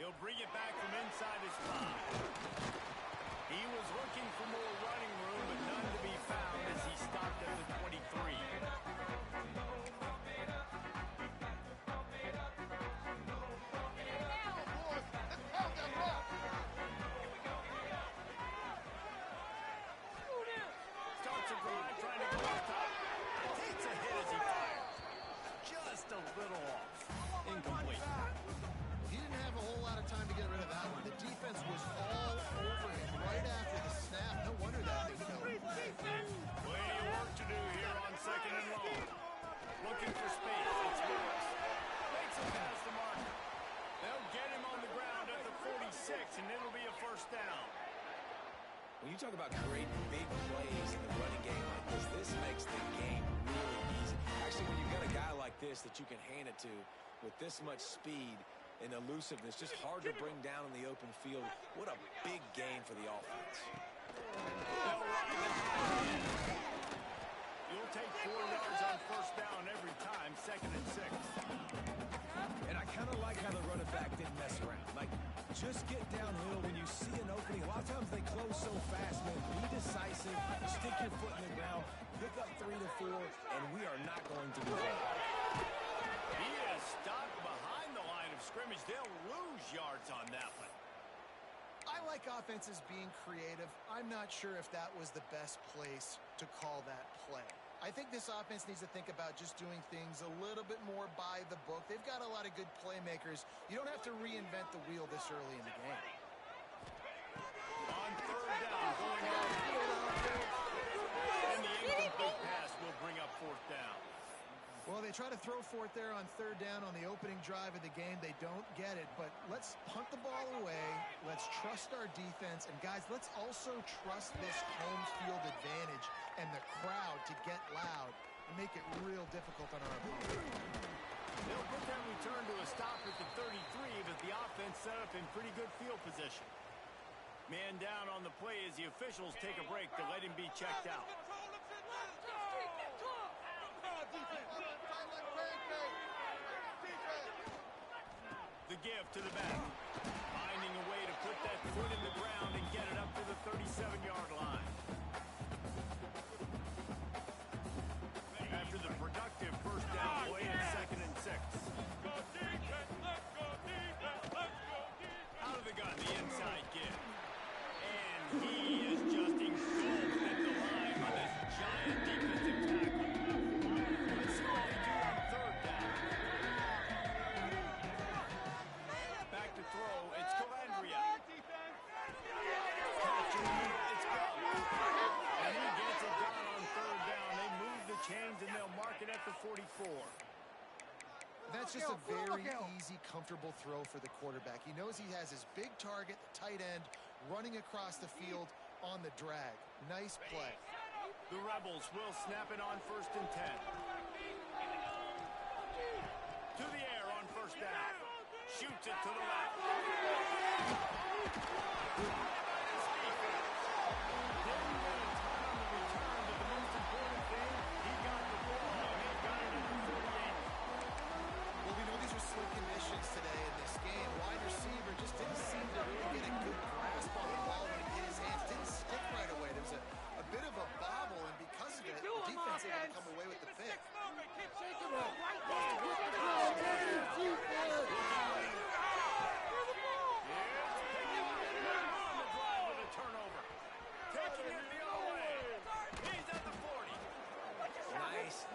He'll bring it back from inside his 5. He was looking for more running room, but none to be found as he stopped at the 23. Starts a drive, trying to go up top. Takes a hit as he fires. Just a little off. Incomplete. He didn't have a whole lot of time to get rid of that one. The defense was all over him right after the snap. No wonder that thing fell. Plenty of work to do here on 2nd and long. Looking for space. It's Morris. Makes it past the marker. They'll get him on the ground at the 46, and it'll be a first down. When you talk about creating big plays in the running game like this makes the game really easy. Actually, when you've got a guy like this that you can hand it to with this much speed and elusiveness, just hard to bring down in the open field. What a big game for the offense. You'll take 4 yards on first down every time, 2nd and 6. And I kind of like how the running back didn't mess around. Like, just get downhill when you see an opening. A lot of times they close so fast, man. Be decisive, stick your foot in the ground, pick up 3 to 4, and we are not going to be wrong. He is stopped behind the line of scrimmage. They'll lose yards on that one. I like offenses being creative. I'm not sure if that was the best place to call that play. I think this offense needs to think about just doing things a little bit more by the book. They've got a lot of good playmakers. You don't have to reinvent the wheel this early in the game. On 3rd down, going downfield. And the incomplete pass will bring up 4th down. Well, they try to throw for it there on 3rd down on the opening drive of the game. They don't get it, but let's punt the ball away. Let's trust our defense. And, guys, let's also trust this home field advantage and the crowd to get loud and make it real difficult on our opponent. They'll put that return to a stop at the 33, but the offense set up in pretty good field position. Man down on the play as the officials take a break to let him be checked out. The give to the back. Finding a way to put that foot in the ground and get it up to the 37-yard line. After the productive first down play at 2nd and 6. Out of the gun, the inside give. And he is just engulfed at the line by this giant defensive tackle. Let's see what they do on 3rd down. Back to throw, it's Calandria. It's gone. And he gets it done on 3rd down. They move the chains and they'll mark it at the 44. That's just a very easy, comfortable throw for the quarterback. He knows he has his big target, the tight end, running across the field on the drag. Nice play. The Rebels will snap it on 1st and 10. To the air on 1st down. Shoots it to the left. Conditions today in this game. Wide receiver just didn't seem to really get a good grasp on the ball when it hit his hands. Didn't stick right away. There was a bit of a bobble, and because of it, the defense able to come away with the pick.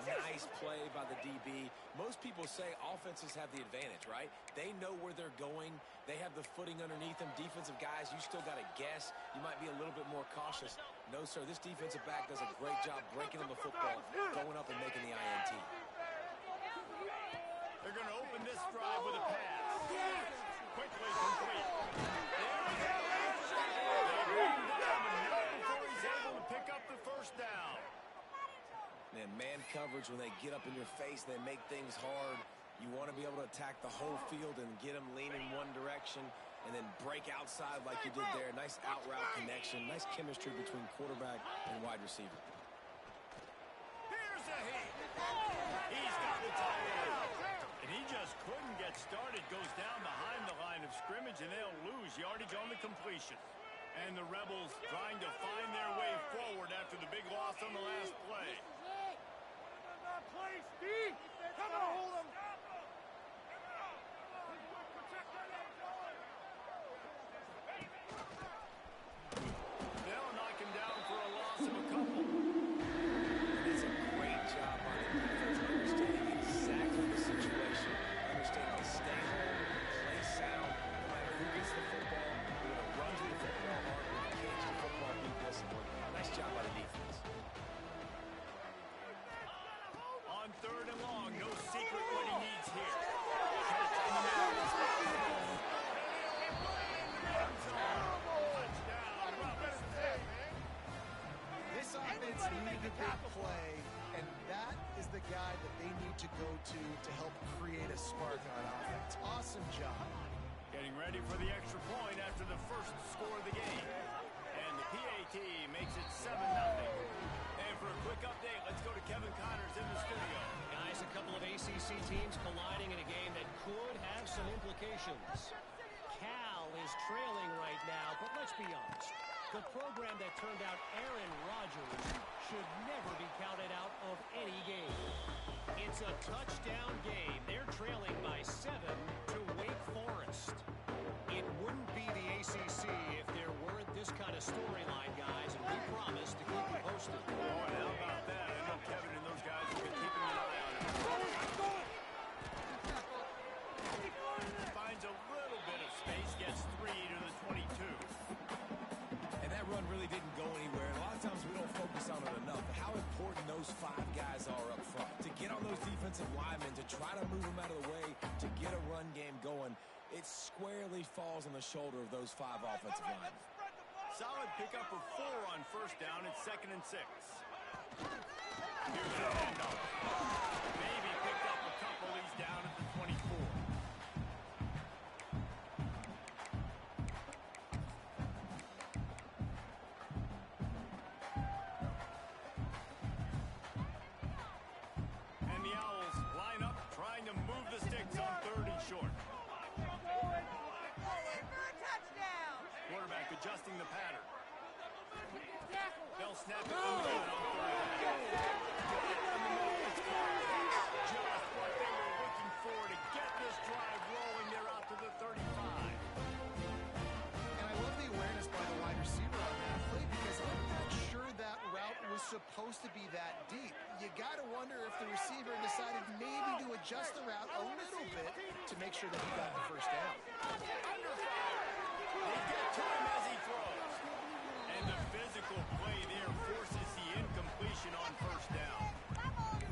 Nice play by the DB. Most people say offenses have the advantage, right? They know where they're going. They have the footing underneath them. Defensive guys, you still got to guess. You might be a little bit more cautious. No, sir, this defensive back does a great job breaking on the football, going up and making the INT. They're going to open this drive with a pass. Quickly complete. Before he's able to pick up the first down. And man coverage, when they get up in your face, they make things hard. You want to be able to attack the whole field and get them leaning one direction and then break outside like you did there. Nice out route connection. Nice chemistry between quarterback and wide receiver. Here's a hit. He's got the tight end. And he just couldn't get started. Goes down behind the line of scrimmage. scrimmage, and they'll lose yardage on the completion. And the Rebels trying to find their way forward after the big loss on the last play. They'll knock him down for a loss of a couple. It's a great job on the defense, understanding exactly the situation, understanding to stay home, play sound, no matter who gets the football. We're going to run to the football hard. We're going to catch the football, be disciplined. Nice job by the defense. On third and long, no secret what he needs here. This offense needed a big play, and that is the guy that they need to go to help create a spark on offense. Awesome job. Getting ready for the extra point after the first score of the game. And the PAT makes it 7-0. And for a quick update, let's go to Kevin Connors in the studio. Guys, a couple of ACC teams colliding in a game that could have some implications. Cal is trailing right now, but let's be honest. The program that turned out Aaron Rodgers should never be counted out of any game. It's a touchdown game. They're trailing by 7 to Wake Forest. It wouldn't be the ACC if there weren't this kind of storyline, guys, and we promise to keep you posted. Oh, and how about that? I know Kevin and those guys have been keeping an eye on him. Finds a little bit of space, gets 3 to the 22. And that run really didn't go anywhere. And a lot of times we don't focus on it enough. But how important those 5 guys are up front. To get on those defensive linemen, to try to move them out of the way, to get a run game going, it squarely falls on the shoulder of those 5 offensive linemen. Solid pickup of 4 on first down. It's 2nd and 6. Here's the handoff. Maybe picked up a couple. He's down at the 24. And the Owls line up, trying to move the sticks on 3rd and short. Quarterback adjusting the pattern. They'll snap it from the gun on 3rd down. Just what they were looking for to get this drive rolling. They're out to the 35. And I love the awareness by the wide receiver on that play because I'm not sure that route was supposed to be that deep. You got to wonder if the receiver decided maybe to adjust the route a little bit to make sure that he got the first down. They get to him as he throws. And the physical play there forces the incompletion on first down.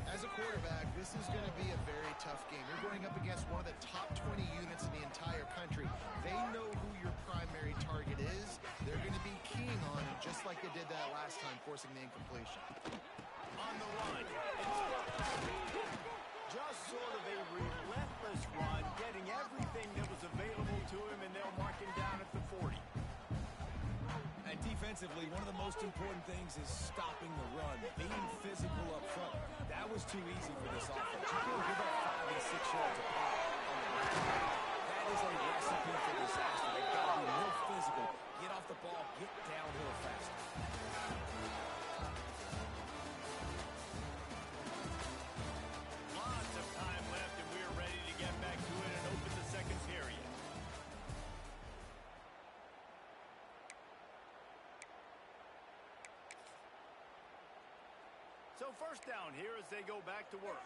As a quarterback, this is going to be a very tough game. You're going up against one of the top 20 units in the entire country. They know who your primary target is. They're going to be keying on it, just like they did that last time, forcing the incompletion. On the run, just sort of a relentless run, getting everything that was available to him, and they'll mark him down at the 40. And defensively, one of the most important things is stopping the run, being physical up front. That was too easy for this offense. You can't give up 5 and 6 yards a pop on the run. That is a recipe for disaster. They've got to be more physical. Get off the ball, get downhill faster. Lots of time left, and we're ready to get back to it and open the second period. So first down here as they go back to work.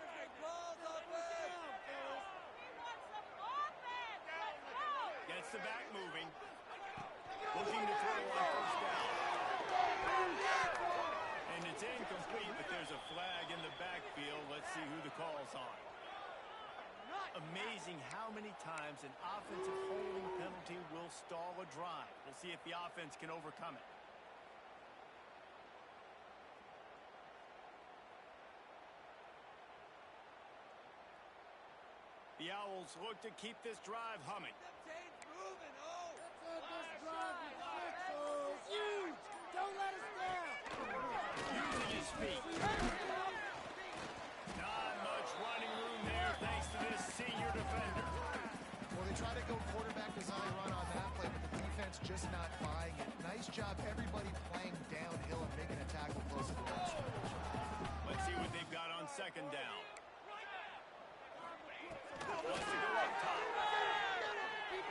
Gets the back moving. Looking to throw on first down. And it's incomplete, but there's a flag in the backfield. Let's see who the call's on. Amazing how many times an offensive holding penalty will stall a drive. We'll see if the offense can overcome it. The Owls look to keep this drive humming. Using his feet. Not much running room there thanks to this senior defender. Well, they try to go quarterback design run on that play, but the defense just not buying it. Nice job, everybody playing downhill and making a tackle close to the line. Let's see what they've got on second down. Wants to go up top. Let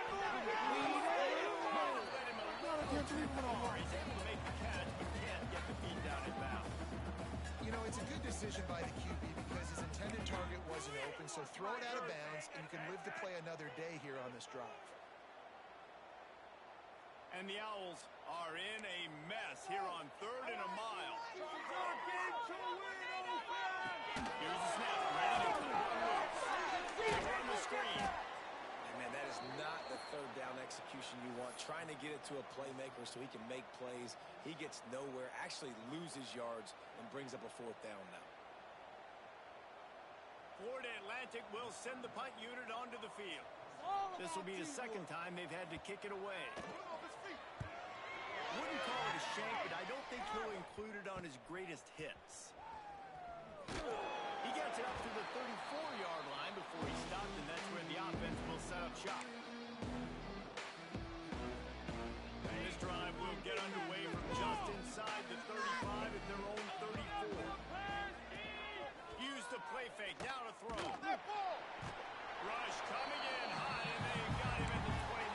him a little too far. He's able to make the catch, but can't get the feet down in bounds. You know, it's a good decision by the QB because his intended target wasn't open, so throw it out of bounds, and you can live to play another day here on this drive. And the Owls are in a mess here on 3rd and a mile. Here's the snap, ready to come loose. On the screen. And man, that is not the 3rd down execution you want. Trying to get it to a playmaker so he can make plays. He gets nowhere, actually loses yards, and brings up a 4th down now. Florida Atlantic will send the punt unit onto the field. This will be the 2nd time they've had to kick it away. Wouldn't call it a shank, but I don't think he'll include it on his greatest hits. He gets it up to the 34-yard line before he stopped, and that's where the offense will set up shop. And this drive will get underway from just inside the 35 at their own 34. Use the play fake, now to throw. Rush coming in high, and they got him at the 29.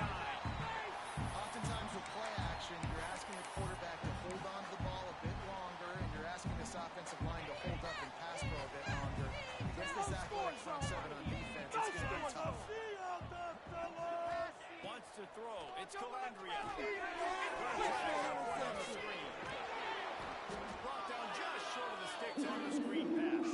Oftentimes with play action, you're asking the quarterback to hold on to the ball a bit longer, and you're asking this offensive line to hold up and pass pro a bit longer. Against this athletic front seven on defense, it's going to be tough. Wants to throw. It's Calandria. On the screen. Brought down just short of the sticks on the screen pass.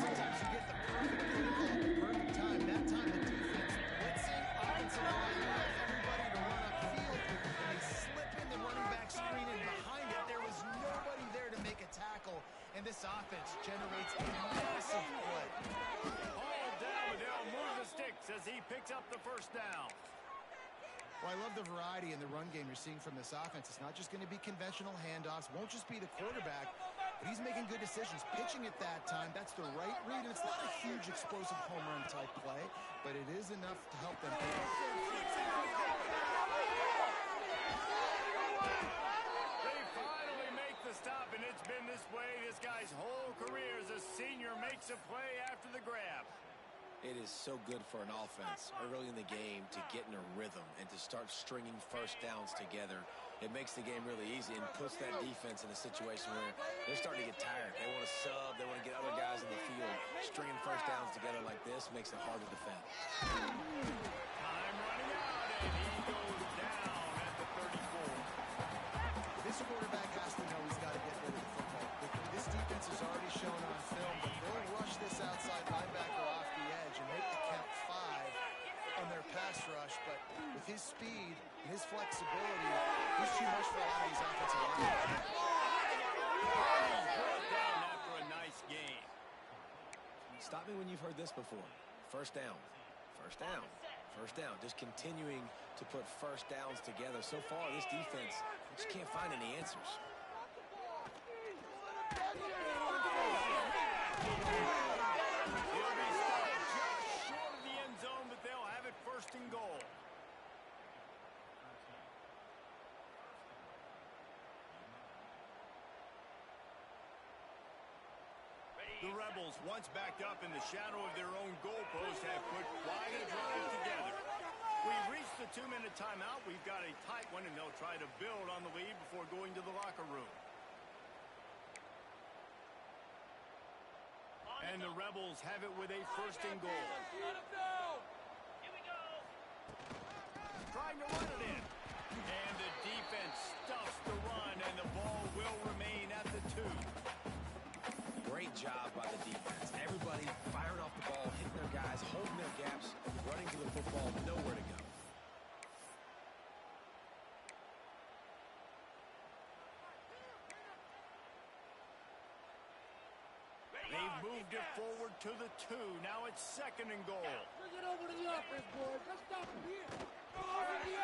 Sometimes you get the perfect play call at the perfect time. That time the defense blitzing, offensive line, everybody to run upfield, and they slip in the running back screen, and behind it there was nobody there to make a tackle, and this offense generates a massive play. All down, but they'll move the sticks as he picks up the 1st down. Well, I love the variety in the run game you're seeing from this offense. It's not just going to be conventional handoffs, won't just be the quarterback, but he's making good decisions. Pitching at that time, that's the right read, and it's not a huge explosive home run type play, but it is enough to help them pick up. They finally make the stop, and it's been this way this guy's whole career as a senior makes a play after the grab. It is so good for an offense early in the game to get in a rhythm and to start stringing 1st downs together. It makes the game really easy and puts that defense in a situation where they're starting to get tired. They want to sub. They want to get other guys in the field. Stringing 1st downs together like this makes it hard to defend. Time running out, and he goes down at the 34. This quarterback has to know he's got to get rid of the football quickly. This defense has already shown on film that they'll rush this outside linebacker off the edge and make the count 5 on their pass rush, but with his speed and his flexibility, he's too much for a lot of these offensive linemen. He's brought down after a nice game. Stop me when you've heard this before. 1st down. 1st down. 1st down. Just continuing to put 1st downs together. So far, this defense just can't find any answers. He'll be stopped just short of the end zone, but they'll have it 1st and goal. The Rebels, once backed up in the shadow of their own goalpost, have put quite a drive together. We've reached the 2-minute timeout. We've got a tight one, and they'll try to build on the lead before going to the locker room. And the Rebels have it with a 1st and goal. Trying to run it in. And the defense stuffs the run, and the ball will remain at the 2. Great job by the defense. Everybody firing off the ball, hitting their guys, holding their gaps, running to the football, nowhere to go. They've moved it forward to the 2. Now it's 2nd and goal. Bring it over to the offense, boys. Let's stop him here. Go over the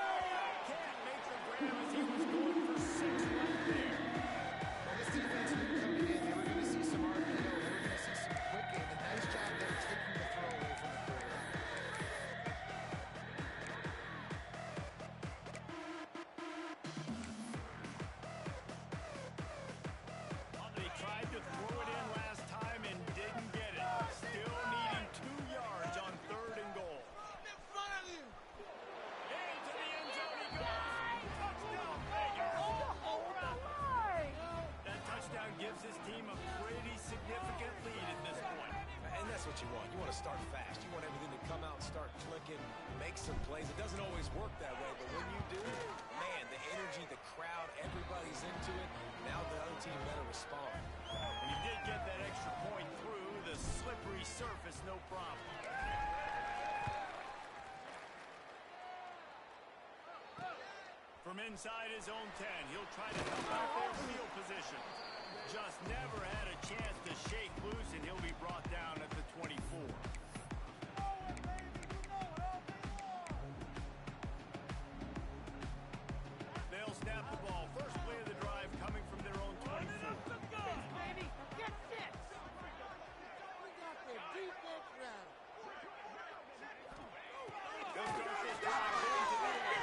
Can't make the grab as he was going for 6 right there. Well, this defense knew coming in, they were going to see some RPO, they were going to see some quick game, and nice job there taking the throw away from the quarterback. to start fast. You want everything to come out, start clicking, make some plays. It doesn't always work that way, but when you do, man, the energy, the crowd, everybody's into it. Now the other team better respond. And he did get that extra point through the slippery surface, no problem. From inside his own 10, he'll try to help out their field position. Just never had a chance to shake loose, and he'll be brought down at the 24. They'll snap the ball. First play of the drive coming from their own 24. Baby, get this! We got the defense right. They'll start this drive into the air.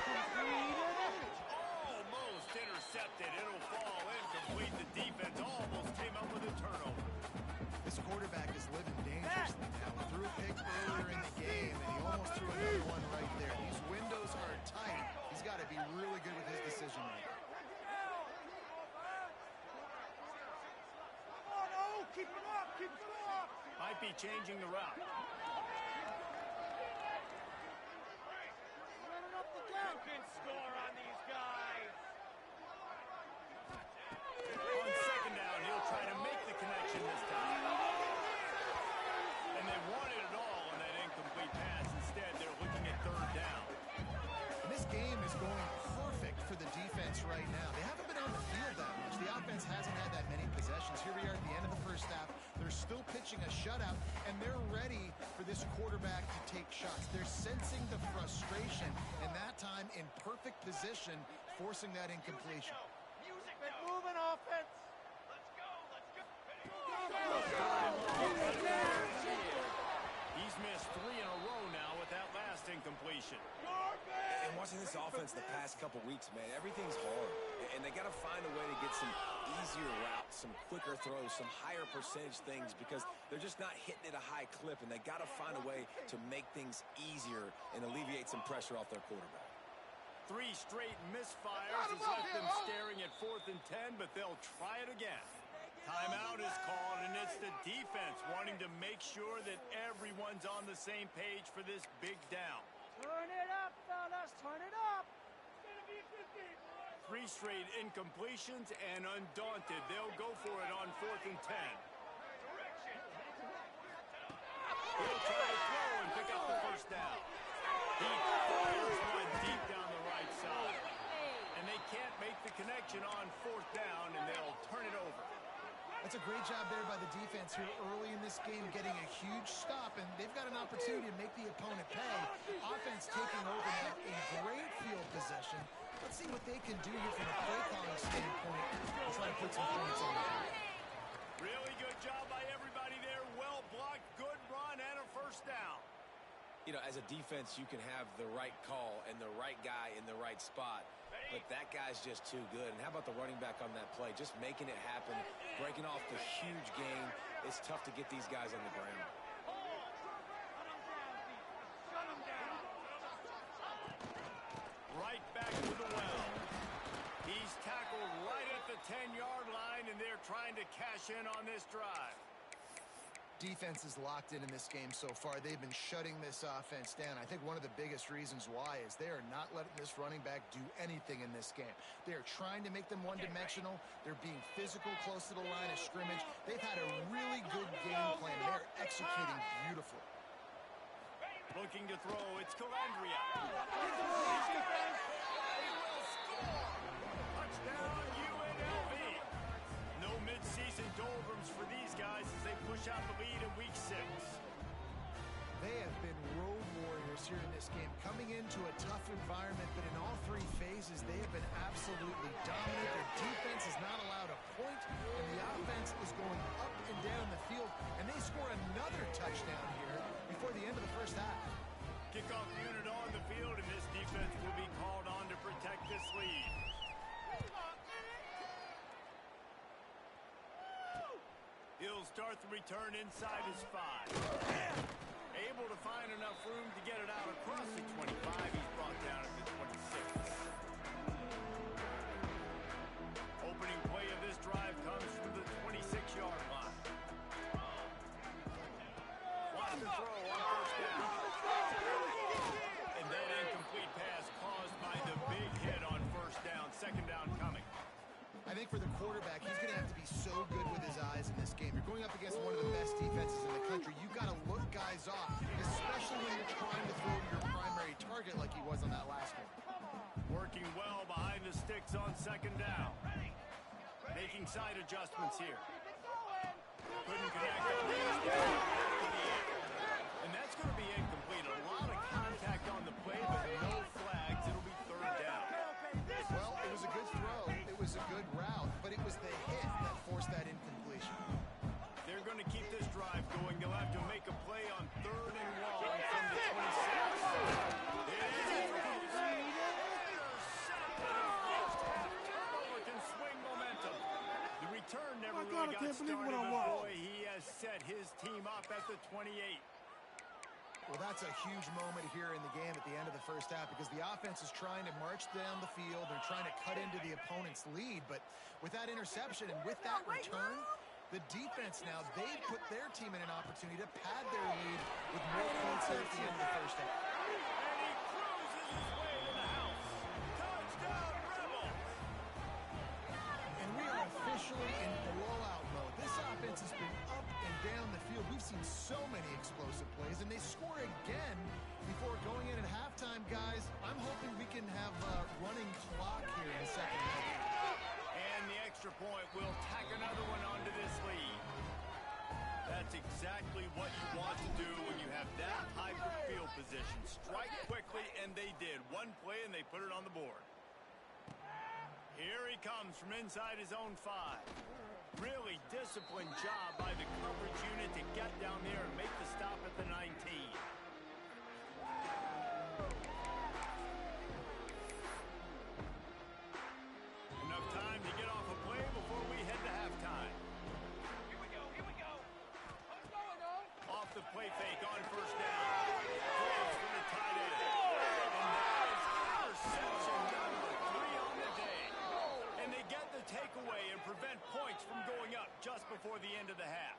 Almost intercepted. It'll fall incomplete. The defense almost came up with a turnover. This quarterback is living dangerously now. He threw a pick earlier in the game, and he almost threw another one right there. These windows are tight. He's got to be really good with his decision making. Come on, oh, keep it up, keep it up! Might be changing the route. Running up the gap. You can score on these guys. On second down, he'll try to make the connection this time. And they wanted it all on that incomplete pass. Instead, they're looking at third down. And this game is going perfect for the defense right now. They haven't been on the field that much. The offense hasn't had that many possessions. Here we are at the end of the first half. They're still pitching a shutout, and they're ready for this quarterback to take shots. They're sensing the frustration, and that time in perfect position, forcing that incompletion. Get moving, offense! He's missed 3 in a row now with that last incompletion. And watching this offense the past couple weeks, man, everything's hard. And they got to find a way to get some easier routes, some quicker throws, some higher percentage things because they're just not hitting at a high clip, and they got to find a way to make things easier and alleviate some pressure off their quarterback. 3 straight misfires has left them staring at 4th and 10, but they'll try it again. Timeout is called, and it's the defense wanting to make sure that everyone's on the same page for this big down. Turn it up, fellas, turn it up! 3 straight incompletions, and undaunted, they'll go for it on 4th and 10. He'll try to throw and pick up the first down. He fires one deep down the right side. And they can't make the connection on 4th down, and they'll turn it over. That's a great job there by the defense here early in this game, getting a huge stop, and they've got an opportunity to make the opponent pay. Offense taking over now in great field possession. Let's see what they can do here from a play calling standpoint and try to put some points on the board. Really good job by everybody there. Well blocked, good run, and a first down. You know, as a defense, you can have the right call and the right guy in the right spot, but that guy's just too good. And how about the running back on that play? Just making it happen, breaking off the huge gain. It's tough to get these guys on the ground. Right back to the well. He's tackled right at the 10-yard line, and they're trying to cash in on this drive. Defense is locked in this game so far. They've been shutting this offense down. I think one of the biggest reasons why is they are not letting this running back do anything in this game. They are trying to make them one-dimensional. They're being physical close to the line of scrimmage. They've had a really good game plan. They're executing beautifully. Looking to throw, it's Calandria. Touchdown, UNLV. No mid-season doldrums for these guys as they push out the lead in week 6. They have been road warriors here in this game, coming into a tough environment, but in all 3 phases, they have been absolutely dominant. Their defense is not allowed a point, and the offense is going up and down the field, and they score another touchdown here before the end of the first half. Kickoff unit on the field, and this defense will be called on to protect this lead. He'll start the return inside his 5. Able to find enough room to get it out across the 25. He's brought down at the 26. Opening play of this drive comes from the 26-yard line. Lots to throw going up against one of the best defenses in the country, you got to look guys off, especially when you're trying to throw to your primary target like he was on that last one. Working well behind the sticks on second down. Making side adjustments here. Couldn't connect on these. And that's going to be incomplete. A lot of contact on the play, but no flags. It'll be third down. Well, it was a good throw. It was a good route, but it was the hit that forced that incompletion. They're going to keep this drive going. They'll have to make a play on third and long from the 26. It is turn never really got started, but boy, he has set his team up at the 28. Well, that's a huge moment here in the game at the end of the first half because the offense is trying to march down the field. They're trying to cut into the opponent's lead, but with that interception and with that return, the defense now, they put their team in an opportunity to pad their lead with more points here at the end of the first half. And he cruises his way to the house. Touchdown, Rebels! And we are officially in blowout mode. This offense has been up and down the field. We've seen so many explosive plays, and they score again before going in at halftime, guys. I'm hoping we can have a running clock here in the second half. And the extra point will tack another one onto this lead. That's exactly what you want to do when you have that type of field position. Strike quickly, and they did. One play, and they put it on the board. Here he comes from inside his own 5. Really disciplined job by the coverage unit to get down there and make the stop at the 19. Enough time to get off a play before we head to halftime. Here we go. What's going on? Off the play fake on first down. Throws for the tight end. And that is interception number 3 on the day. And they get the takeaway and prevent points from going up just before the end of the half.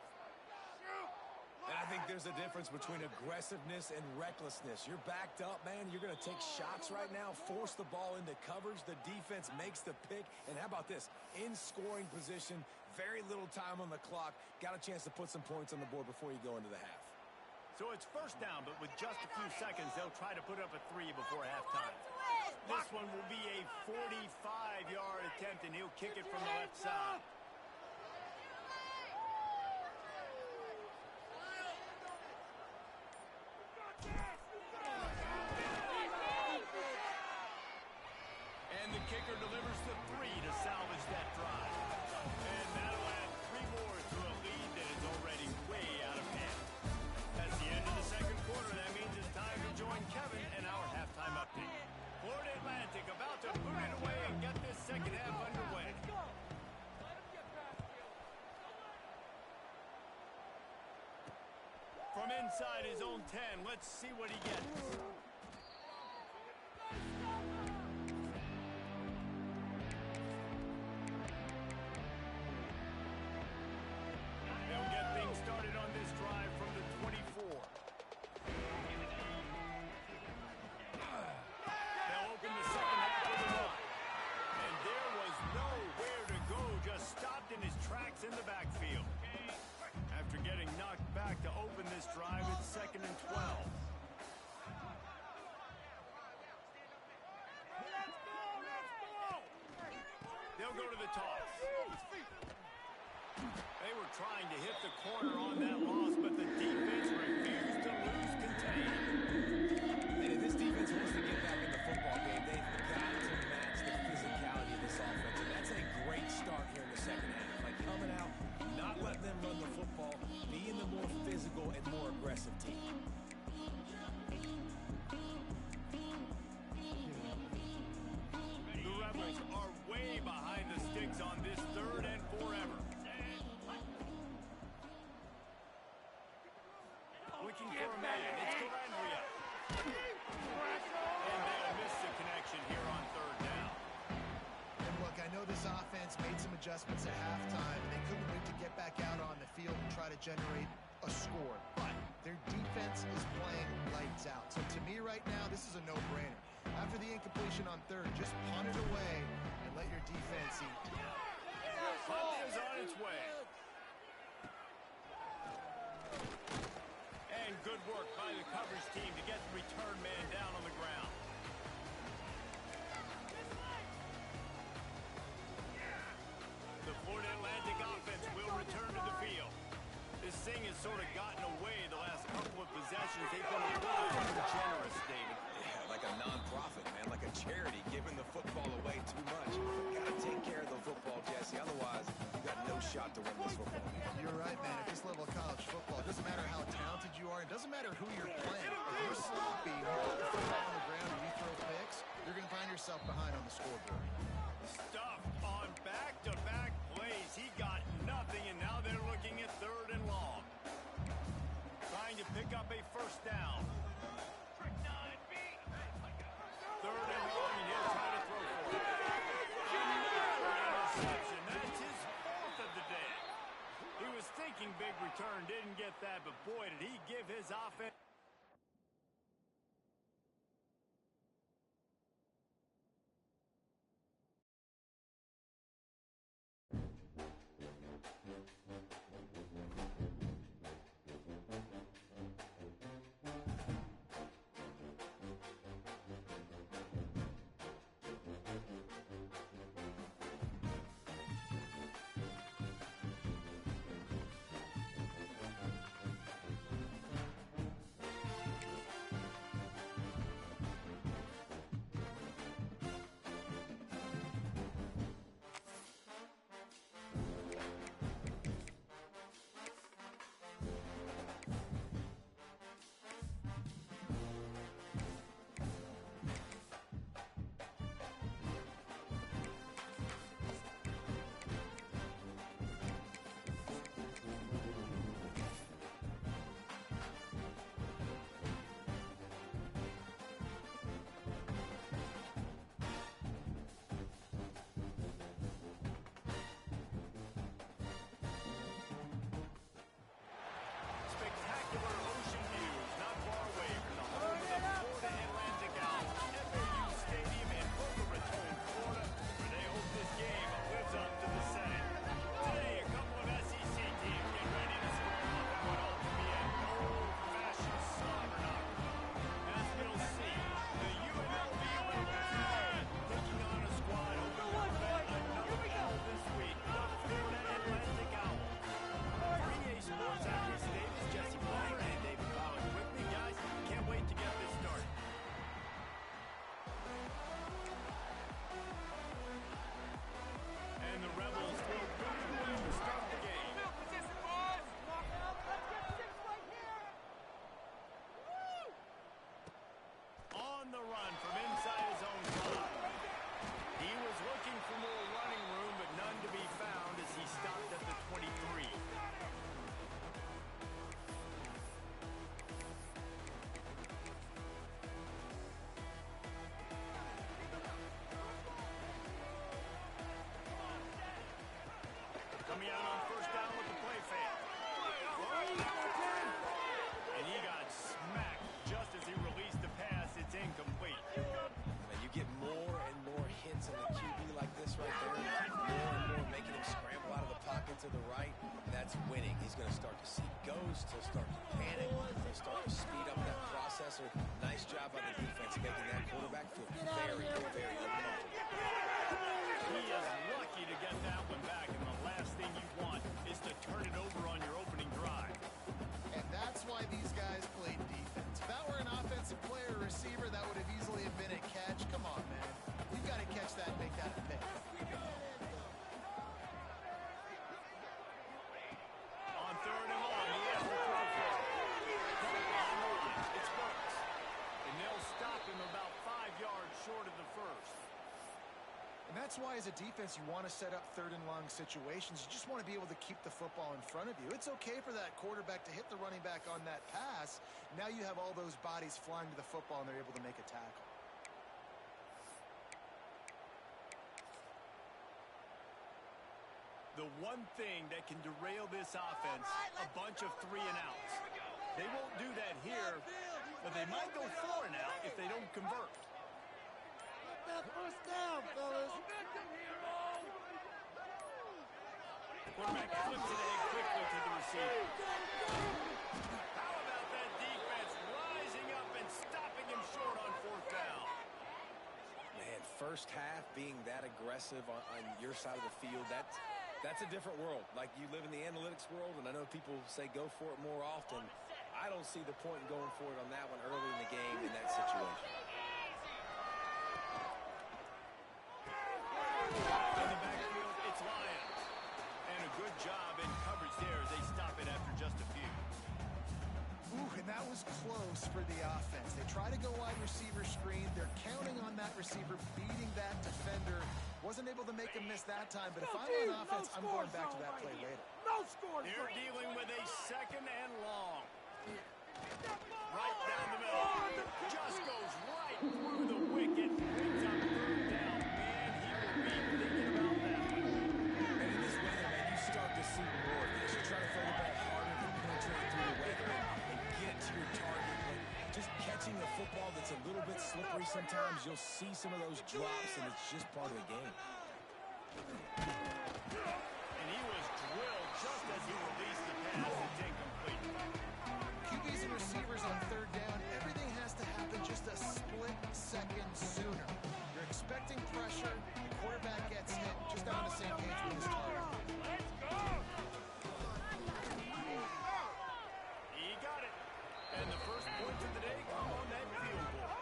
And I think there's a difference between aggressiveness and recklessness. You're backed up, man. You're going to take shots right now, force the ball into coverage. The defense makes the pick. And how about this? In scoring position, very little time on the clock. Got a chance to put some points on the board before you go into the half. So it's first down, but with just a few seconds, they'll try to put up a 3 before halftime. This one will be a 45-yard attempt, and he'll kick it from the left side. And the kicker delivers the 3 to salvage that drive. And that'll add 3 more to a lead that is already way out of hand. That's the end of the second quarter. That means it's time to join Kevin and our halftime update. Florida Atlantic about to boot it away and get this second half underway. From inside his own 10, let's see what he gets. They'll get things started on this drive from the 24. They'll open the second half with a run. And there was nowhere to go, just stopped in his tracks in the backfield. After getting knocked back to open this drive, it's 2nd and 12. They'll go to the toss. They were trying to hit the corner on that loss, but the defense refused to lose contain. And if this defense wants to get back in the football game, they've got to match the physicality of this offense. And that's a great start here in the second half. Like coming out, not letting them run the football, being the more physical and more aggressive team. The Rebels are way behind the sticks on this 3rd and forever. Looking for a man. It's Calandria. And they'll miss the connection here on 3rd down. And look, I know this offense made some adjustments at halftime, and they couldn't wait to get back out on the field and try to generate a score. But their defense is playing lights out. So to me right now, this is a no-brainer. After the incompletion on 3rd, just punt it away and let your defense eat. Punt is on its way. Good work by the coverage team to get the return man down on the ground. The Florida Atlantic offense will return to the field. This thing has sort of gotten away the last couple of possessions. They've been a little generous, David. Yeah, like a non-profit, man, like a charity, giving the football away too much. Got to take care of the football, Jesse. Otherwise, you got no shot to win this football game. You're right, man. At this level of college football, it doesn't matter how talented you are. It doesn't matter who you're playing. If you're sloppy, you put the football on the ground and you throw picks, you're going to find yourself behind on the scoreboard. Stuffed on back-to-back plays. He got nothing, and now they're looking at 3rd and long. Trying to pick up a first down. 3rd and long, and he'll try to throw for it. Another interception. That's his 4th of the day. He was thinking big return, didn't get that, but boy, did he give his offense. Spectacular ocean views not far away from the home of the Florida Atlantic Owls, FAU Stadium in Boca Raton, Florida, where they hope this game lives up to the setting. Today, a couple of SEC teams get ready to square off in what ought to be an old-fashioned slobber knocker. As we'll see, the UNLV Rebels taking on a squad hoping to prevent another L this week, the Florida Atlantic Owls. For EA Sports Atlas Davis, Jesse Palmer, and David Collins with me, guys. Can't wait to get this started. And the Rebels will boot it away to start the game. On the run from inside his own 5. He was looking for more running room, but none to be found as he stopped at the 23. Coming out on first down with the play fake. And he got smacked just as he released the pass. It's incomplete. Man, you get more and more hits on the QB like this right there. More and more making him scramble out of the pocket to the right. That's winning. He's going to start to see ghosts. He'll start to panic. He'll start to speed up that processor. Nice job by the defense making that quarterback feel very, very uncomfortable. He is lucky to get that one back, and the last thing you want is to turn it over on your opening drive. And that's why these guys played defense. If that were an offensive player or receiver, that would have easily have been a catch. Come on, man. You've got to catch that and make that a pick. On 3rd and long, he has to throw for it. It's Burks. And they'll stop him about 5 yards short of the first. And that's why, as a defense, you want to set up 3rd and long situations. You just want to be able to keep the football in front of you. It's okay for that quarterback to hit the running back on that pass. Now you have all those bodies flying to the football, and they're able to make a tackle. The one thing that can derail this offense, a bunch of 3 and outs. They won't do that here, but they might go 4 and out if they don't convert. That first down, fellas. Quarterback flips it ahead quickly to the receiver. How about that DK first half, being that aggressive on your side of the field, that's a different world. Like, you live in the analytics world, and I know people say go for it more often. I don't see the point in going for it on that one early in the game in that situation. In the backfield, it's Lions. And a good job in coverage there as they stop it after just a few. Ooh, and that was close for the offense. They try to go wide receiver screen. They're counting on that receiver beating that defender. Wasn't able to make him miss that time, but if I'm on offense, I'm going back to that play later. No score. They're dealing with a second and long. Right down the middle. Just goes right through the wicket. Brings up third down. Man, he will be thinking about that. And in this weather, man, you start to see more of this. You try to throw the ball harder to penetrate through the weather and get to your target. But just catching a football that's a little bit slippery sometimes, you'll see some of those drops, and it's just part of the game. And he was drilled just as he released the pass. It's incomplete. QBs and receivers on third down, everything has to happen just a split second sooner. You're expecting pressure, the quarterback gets hit, just not on the same page with his target. He got it. And the first points of the day come on that field goal.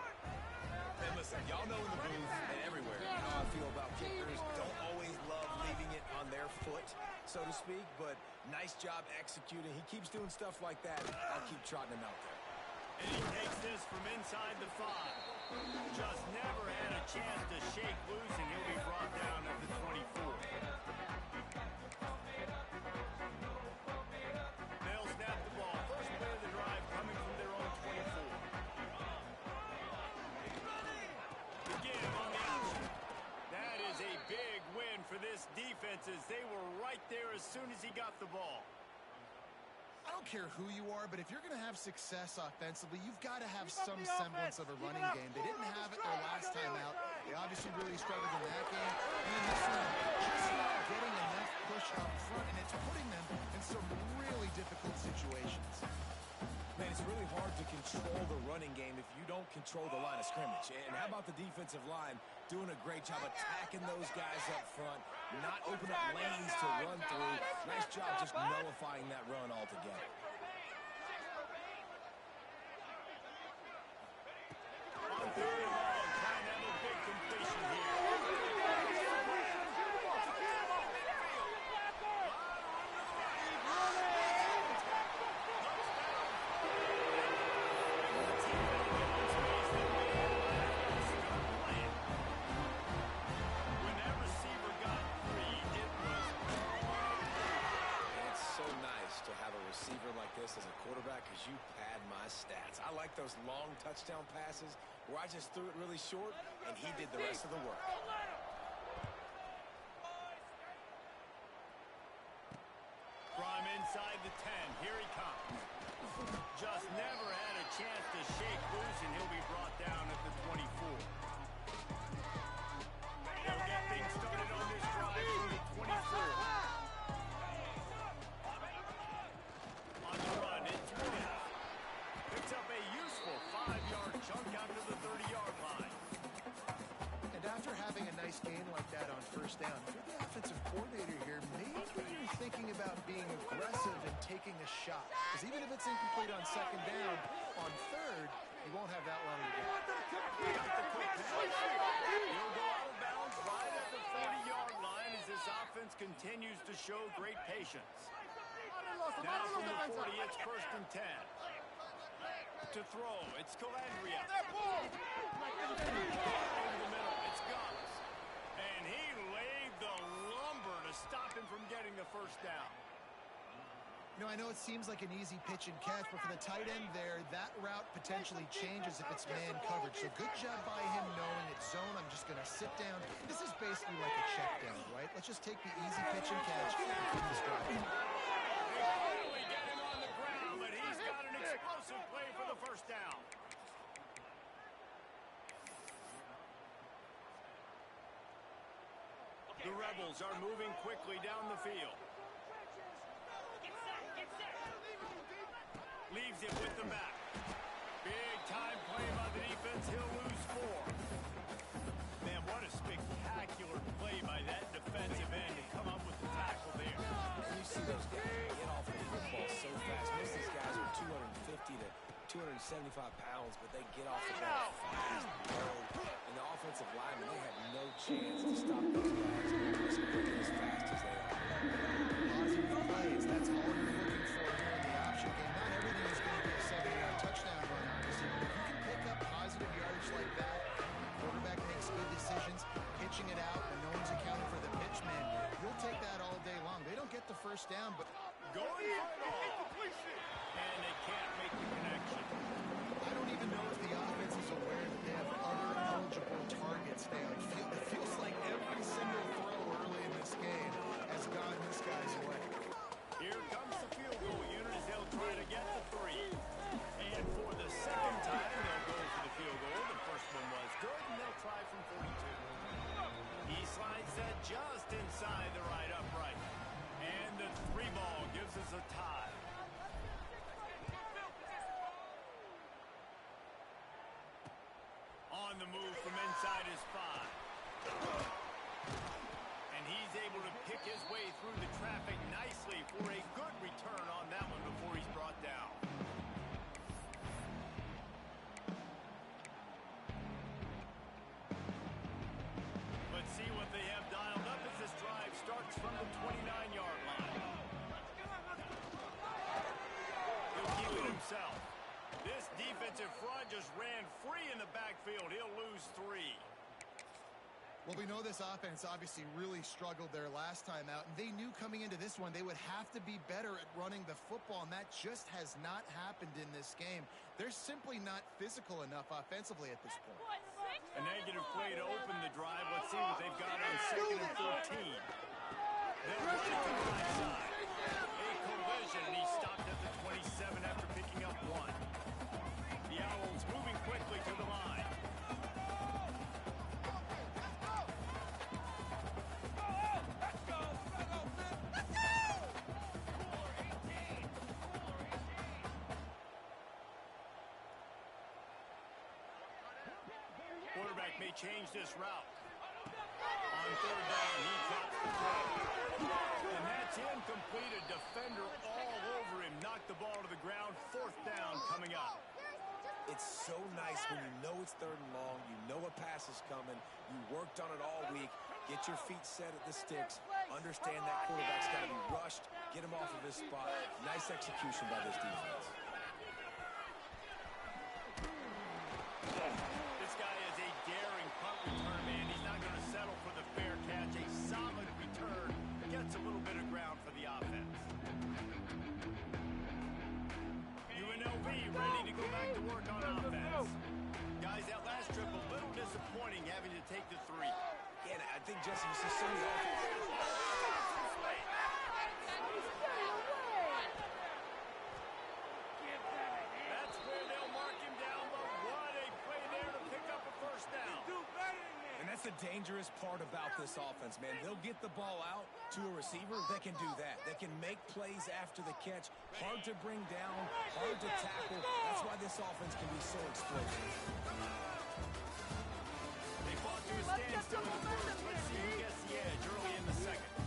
And listen, y'all know in the booth and everywhere how I feel about kickers. Don't always love leaving it on their foot, so to speak, but nice job executing. He keeps doing stuff like that. I'll keep trotting him out there. And he takes this from inside the 5. Just never had a chance to shake loose, and he'll be brought down at the 24. They'll snap the ball. First play of the drive coming from their own 24. Again on the option. That is a big win for this defense as they were right there as soon as he got the ball. I don't care who you are, but if you're going to have success offensively, you've got to have some semblance of a running game. They didn't have it their last time out. They obviously really struggled in that game. And in this one, just not getting enough push up front, and it's putting them in some really difficult situations. Man, it's really hard to control the running game if you don't control the line of scrimmage. And how about the defensive line doing a great job attacking those guys up front, not opening up lanes to run through. Nice job just nullifying that run altogether. On third and long, trying to have a big completion here. As a quarterback, because you pad my stats. I like those long touchdown passes where I just threw it really short and he did the rest of the work. From inside the 10, here he comes. Just never had a chance to shake loose, and he'll be brought down at the 24. They'll get things started on this drive from the 24. On the run, it's Williams. Picks up a useful 5-yard chunk out to the 30-yard line. And after having a nice game like that on first down, if you're the offensive coordinator here, maybe you're thinking about being aggressive and taking a shot. Because even if it's incomplete on second down, on third, you won't have that long to go. Got the quick pass. He'll go out of bounds right at the 40-yard line as this offense continues to show great patience. Now from the 40, it's first and 10. To throw, it's Calandria. Over the middle, it's Gus. And he laid the lumber to stop him from getting the first down. You know, I know it seems like an easy pitch and catch, but for the tight end there, that route potentially changes if it's man coverage. So good job by him knowing it's zone. I'm just going to sit down. This is basically like a check down, right? Let's just take the easy pitch and catch and keep this drive. They finally get him on the ground, but he's got an explosive play for the first down. The Rebels are moving quickly down the field. Leaves it with the back. Big time play by the defense. He'll lose 4. Man, what a spectacular play by that defensive end to come up with the tackle there. And you see those guys get off the football so fast. Most of these guys are 250 to 275 pounds, but they get off the ball fast, low. And the offensive linemen, they have no chance to stop those guys as fast as they are. Positive plays, that's all you're looking for here in the option game. Not everything is going to be a 70-yard touchdown run, obviously, but if you can pick up positive yardage like that, quarterback makes good decisions, pitching it out when no one's accounting for the pitch man, you'll take that all day long. They don't get the first down, but going for it all. And they can't make the connection. I don't even know if the offense is aware that they have other eligible targets. It feels like every single throw early in this game has gone this guy's way. Here comes the field goal unit as they'll try to get the 3. And for the second time, they'll go for the field goal. The first one was good, and they'll try from 42. He slides that just inside the right upright. And the 3 ball gives us a tie. On the move from inside his 5. And he's able to pick his way through the traffic nicely for a good return on that one before he's brought down. Let's see what they have dialed up as this drive starts from the 29-yard line. He'll keep it himself. This defensive front just ran free in the backfield. He'll lose 3. Well, we know this offense obviously really struggled there last time out, and they knew coming into this one they would have to be better at running the football, and that just has not happened in this game. They're simply not physical enough offensively at this point. A negative play to open the drive. Let's see what they've got on 2nd and 14. They'll run it to the right side. A collision, and he stopped at the 27 after picking up 1. The Owls moving quickly to the line. Quarterback may change this route. On 3rd down, he drops the throw. And that's incomplete. A defender all over him. Knocked the ball to the ground. 4th down coming up. It's so nice when you know it's 3rd and long, you know a pass is coming, you worked on it all week, get your feet set at the sticks, understand that quarterback's got to be rushed, get him off of his spot. Nice execution by this defense. This guy is a daring punt return man. He's not going to settle for the fair catch. A solid return gets a little bit of ground for the offense. UNLV ready to go back to work on offense. Guys, that last trip a little disappointing having to take the 3. Yeah, I think, Jesse, you see some of the offense. That's where they'll mark him down, but what a play there to pick up a 1st down. And that's the dangerous part about this offense, man. They'll get the ball out to a receiver. They can do that. They can make plays after the catch. Hard to bring down, hard to tackle. That's why this offense can be so explosive. They fought to a standstill in the 1st. Let's see who gets the edge early in the 2nd.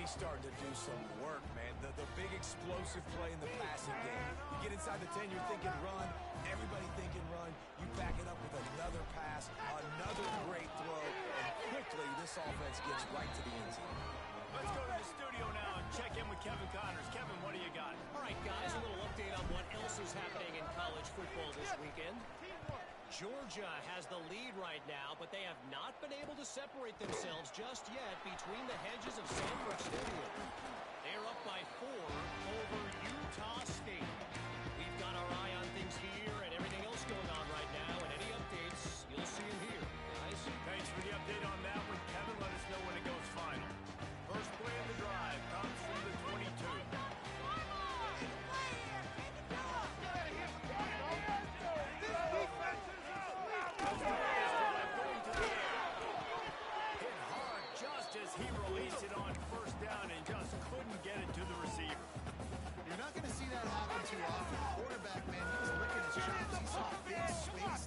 Starting to do some work, man. The big explosive play in the passing game. You get inside the 10, you're thinking run. Everybody thinking run. You back it up with another pass, another great throw, and quickly this offense gets right to the end zone. Let's go to the studio now and check in with Kevin Connors. Kevin, what do you got? All right, guys, a little update on what else is happening in college football this weekend. Georgia has the lead right now, but they have not been able to separate themselves just yet between the hedges of Sanford Stadium. They're up by 4 over Utah State. We've got our eye on things here and everything else going on right now, and any updates, you'll see them here, guys. Thanks for the update on that.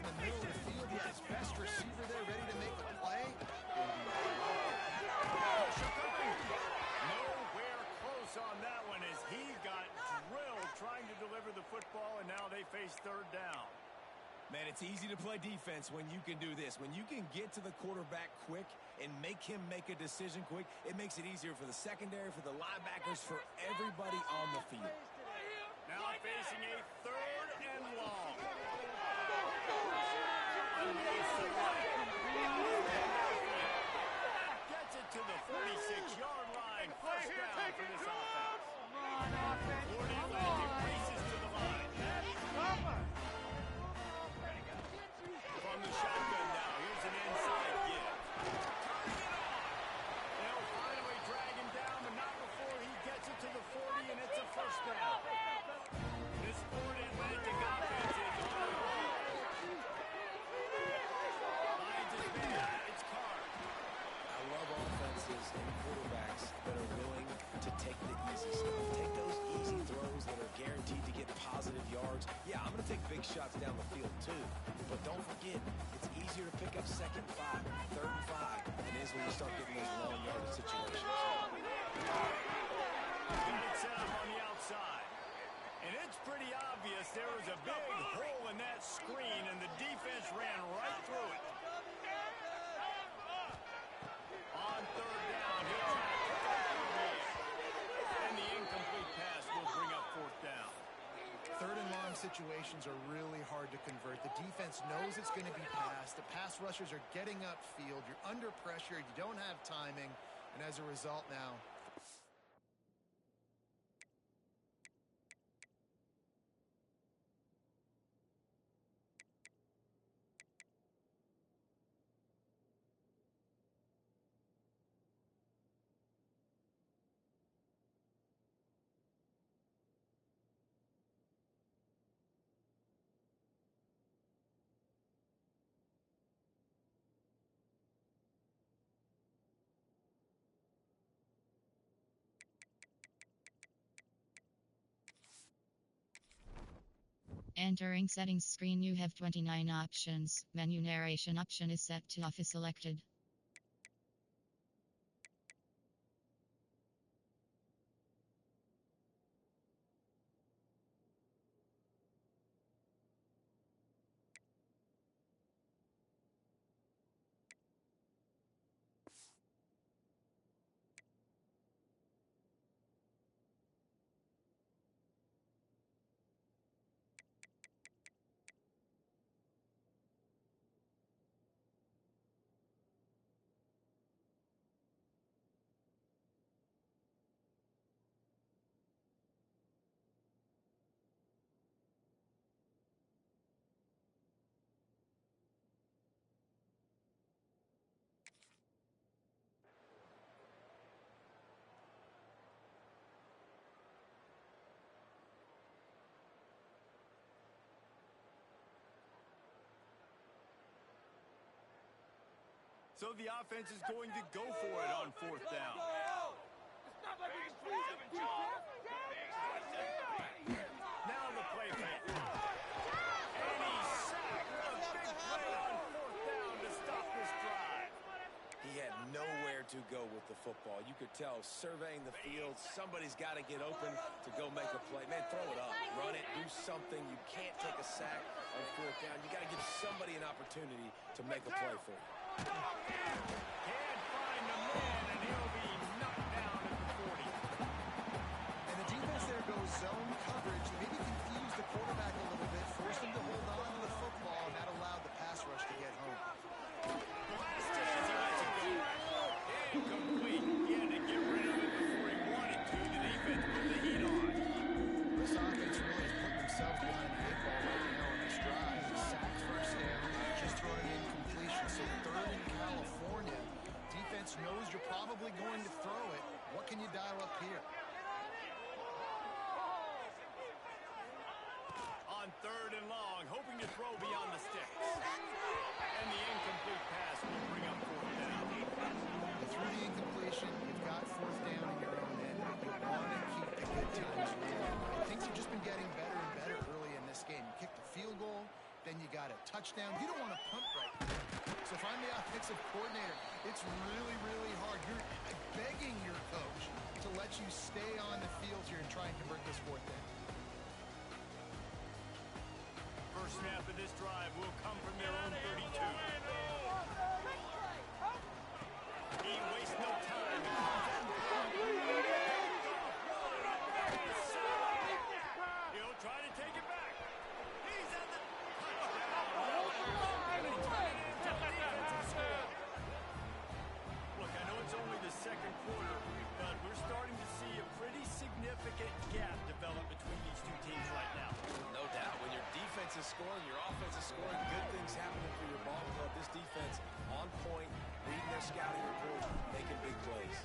the middle of the field. He had his best receiver there ready to make the play. Nowhere close on that one as he got drilled trying to deliver the football, and now they face third down. Man, it's easy to play defense when you can do this. When you can get to the quarterback quick and make him make a decision quick, it makes it easier for the secondary, for the linebackers, for everybody on the field. Now facing a third and long. Gets it to the 46-yard line. First down for this offense. Come on, offense. 40 Come left. He on. races to the line. From the shotgun now. Here's an inside give. Turning it on. They'll finally drag him down, but not before he gets it to the 40, and it's a first down. This Ford Atlantic offense is on the roll. Lions is man. It's Carr. I love offenses and quarterbacks that are willing to take the easy stuff. Take those easy throws that are guaranteed to get positive yards. Yeah, I'm going to take big shots down the field too. But don't forget, it's easier to pick up second and 5, third and 5 than it is when you start getting those long yardage situations. Got it set up on the outside. And it's pretty obvious there was a big hole in that screen, and the defense ran right through it. On third down, he'll try to pick up through the air. And the incomplete pass will bring up fourth down. Third and long situations are really hard to convert. The defense knows it's going to be passed. The pass rushers are getting upfield. You're under pressure. You don't have timing. And as a result now, Entering settings screen, you have 29 options. Menu narration option is set to off is selected. So the offense is going to go for it on fourth down. Now the play fake. And he's sacked. A big play on fourth down to stop this drive. He had nowhere to go with the football. You could tell, surveying the field, somebody's got to get open to go make a play. Man, throw it up, run it, do something. You can't take a sack on fourth down. You got to give somebody an opportunity to make a play for you. Can't find the man, and he'll be knocked down at the 40. and the defense there goes zone coverage. Maybe confused the quarterback a little bit, forced him to hold on to the football, and that allowed the pass rush to get home. Blasted as he lets it go. Incomplete. He had to get rid of it before he wanted to. The defense put the heat on. This offense really is putting themselves behind the 8 ball right now on this drive. Sack first down, just throwing an incompletion. So third in California. Defense knows you're probably going to throw it. What can you dial up here? On third and long, hoping to throw beyond the sticks. And the incomplete pass will bring up fourth down. You threw the incompletion. You've got fourth down in your own end. You want to keep the good times rolling. Things have just been getting better and better early in this game. You kicked the field goal. then you got a touchdown. You don't want to punt right now. So if I'm the offensive coordinator, it's really, really hard. You're begging your coach to let you stay on the field here and try and convert this fourth down. First snap of this drive will come from their own 32. He wastes no time. He'll try to take it back. He's at the touchdown. Look, I know it's only the second quarter, but we're starting to see a pretty significant gap develop between these two teams right now. No doubt. When your defense is scoring, your offense is scoring, good things happening for your ball club. This defense on point, reading their scouting report, making big plays.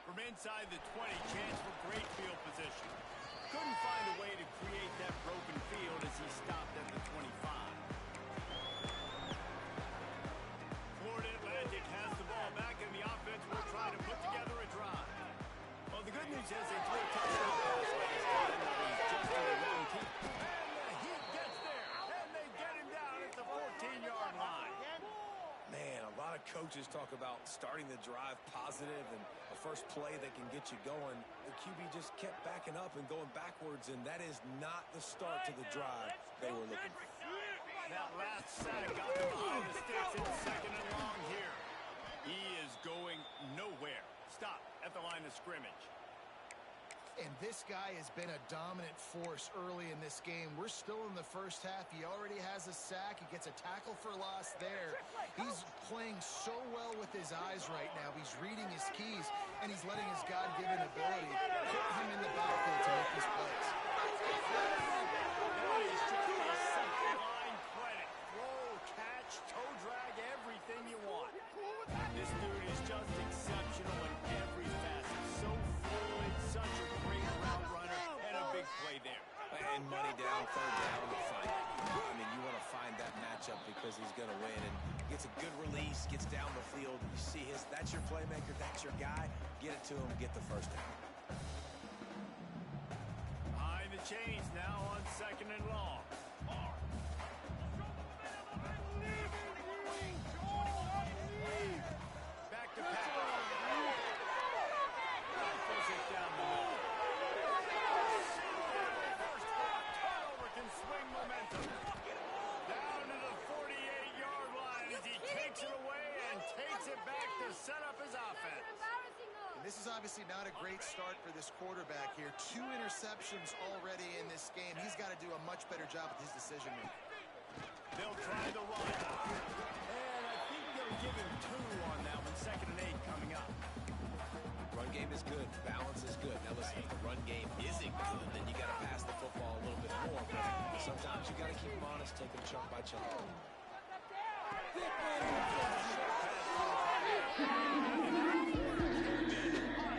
From inside the 20, chance for great field position. Couldn't find a way to create that broken field as he stopped at the 25. Florida Atlantic has the ball back, and the offense will try to put together a drive. Well, the good news is they threw a touchdown pass last time, but he's just in the wrong team. And the Heat gets there, and they get him down at the 14-yard line. Man, a lot of coaches talk about starting the drive positive and a first play that can get you going. The QB just kept backing up and going backwards, and that is not the start to the drive they were looking for. That last sack got them behind the sticks in second and long here. He is going nowhere. Stop at the line of scrimmage. And this guy has been a dominant force early in this game. We're still in the first half. He already has a sack. He gets a tackle for loss there. He's playing so well with his eyes right now. He's reading his keys, and he's letting his God-given ability put him in the backfield to make these plays. That is just a second line credit. Throw, catch, toe drag, everything you want. This dude is just exceptional in every facet. So fluid, such a great route runner, and a big play there. And money down, third down, to find it. I mean, you want to find that matchup because he's going to win. And gets a good release, gets down the field. You see that's your playmaker, that's your guy. Get it to him, get the first down. Behind the chains now on second and long. Back to pass. Pushes it down the middle. First half turnover can swing momentum. Down to the 48-yard line as he takes it away and takes it back to set up his offense. And this is obviously not a great start for this quarterback here. 2 interceptions already in this game. He's got to do a much better job with his decision-making. They'll try the run. And I think they'll give him 2 on that one. Second and 8 coming up. Run game is good. Balance is good. Now listen, if the run game isn't good, then you got to pass the football a little bit more. But sometimes you got to keep them honest, take them chunk by chunk.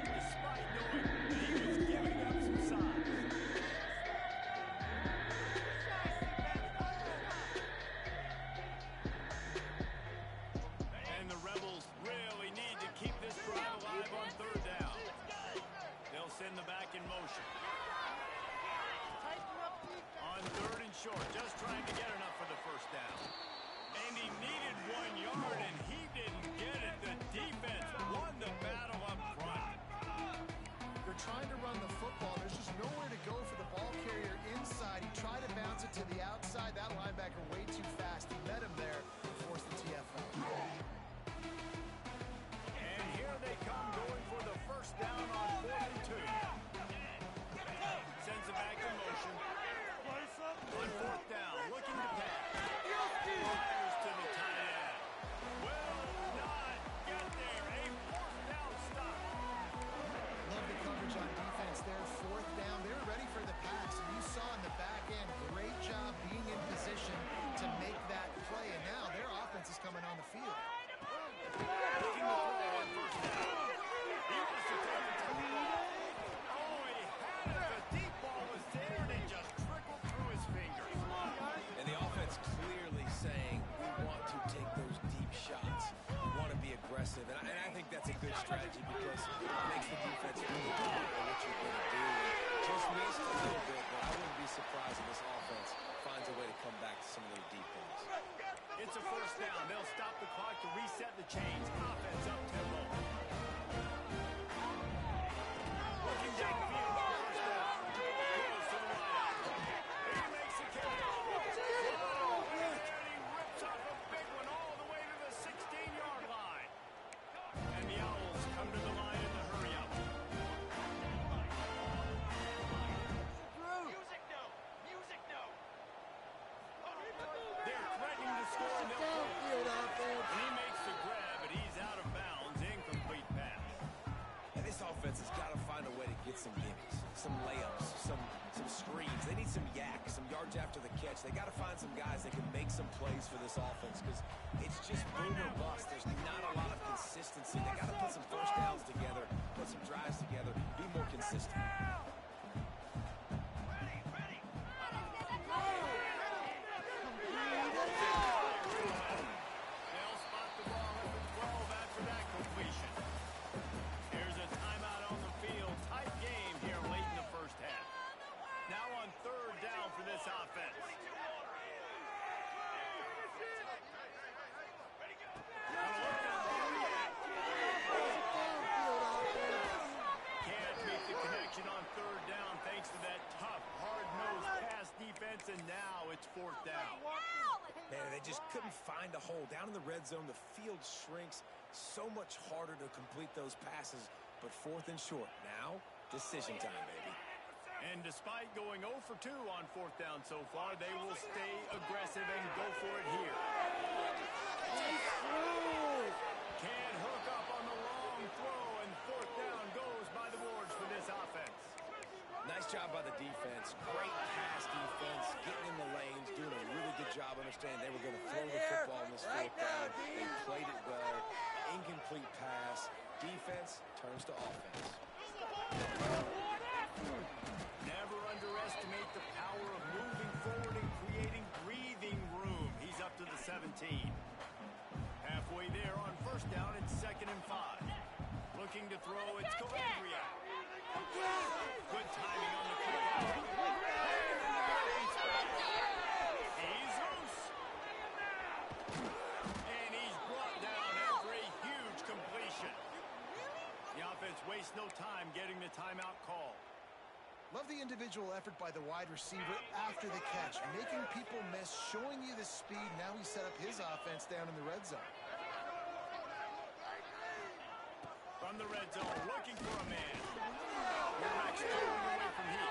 Despite knowing that he was giving up some signs. And the Rebels really need to keep this drive alive on third down. They'll send the back in motion. On third and short, just trying to get enough for the first down. And he needed 1 yard, and he didn't get it. The defense won the battle up front. They're trying to run the football. There's just nowhere to go for the ball carrier inside. He tried to bounce it to the outside. That linebacker way too fast. He met him there and forced the TFL. And here they come going for the first down on 4th and 2. Sends it back in motion. On 4th down, looking to pass. Fires to the tight end. Will not get there. A 4th down stop. Love the coverage on defense there. 4th down. They were ready for the pass. And you saw in the back end, great job being in position to make that play. And now their offense is coming on the field. Looking to throw on 1st down. He wants to take the touchdown. Oh, he had it. The deep ball was there, and it just trickled through his fingers. And the offense clearly saying, we want to take those deep shots. We want to be aggressive. And I think that's a good strategy because it makes the defense really good at what you're good at. some layups, some screens. They need some yak, some yards after the catch. They got to find some guys that can make some plays for this offense because it's just boom or bust. There's not a lot of consistency. They got to put some first downs together, put some drives together, be more consistent. And now it's fourth down. Man, they just couldn't find a hole. Down in the red zone, the field shrinks. So much harder to complete those passes, but fourth and short. Now, decision time, baby. And despite going 0 for 2 on fourth down so far, they will stay aggressive and go for it here. Can't hook up on the long throw, and fourth down goes by the boards for this offense. Nice job by the defense. Great pass defense, getting in the lanes, doing a really good job understanding they were going to throw the football in this fourth down. They played it well. Incomplete pass. Defense turns to offense. Never underestimate the power of moving forward and creating breathing room. He's up to the 17. Halfway there on first down, it's 2nd and 5. Looking to throw, it's Calabria. Good timing on the kickoff. He's loose. And he's brought down after a huge completion. The offense wastes no time getting the timeout call. Love the individual effort by the wide receiver after the catch, making people miss, showing you the speed. Now he set up his offense down in the red zone. From the red zone, looking for a man. Quarterback's throwing away from here.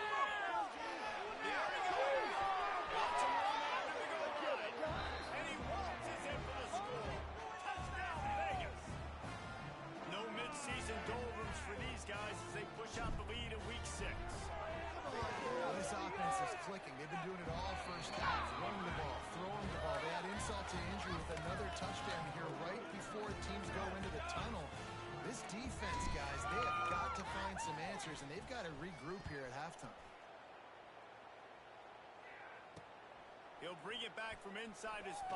There he goes. Got some room after the goal line. And he waltzes in for the score. Touchdown, Vegas. No midseason doldrums for these guys as they push out the lead in week 6. Well, this offense is clicking. They've been doing it all first half. Running the ball, throwing the ball. They had insult to injury with another touchdown here right before teams go into the tunnel. This defense, guys, they have got to find some answers, and they've got to regroup here at halftime. He'll bring it back from inside his 5.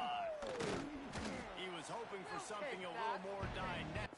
He was hoping for something a little more dynamic.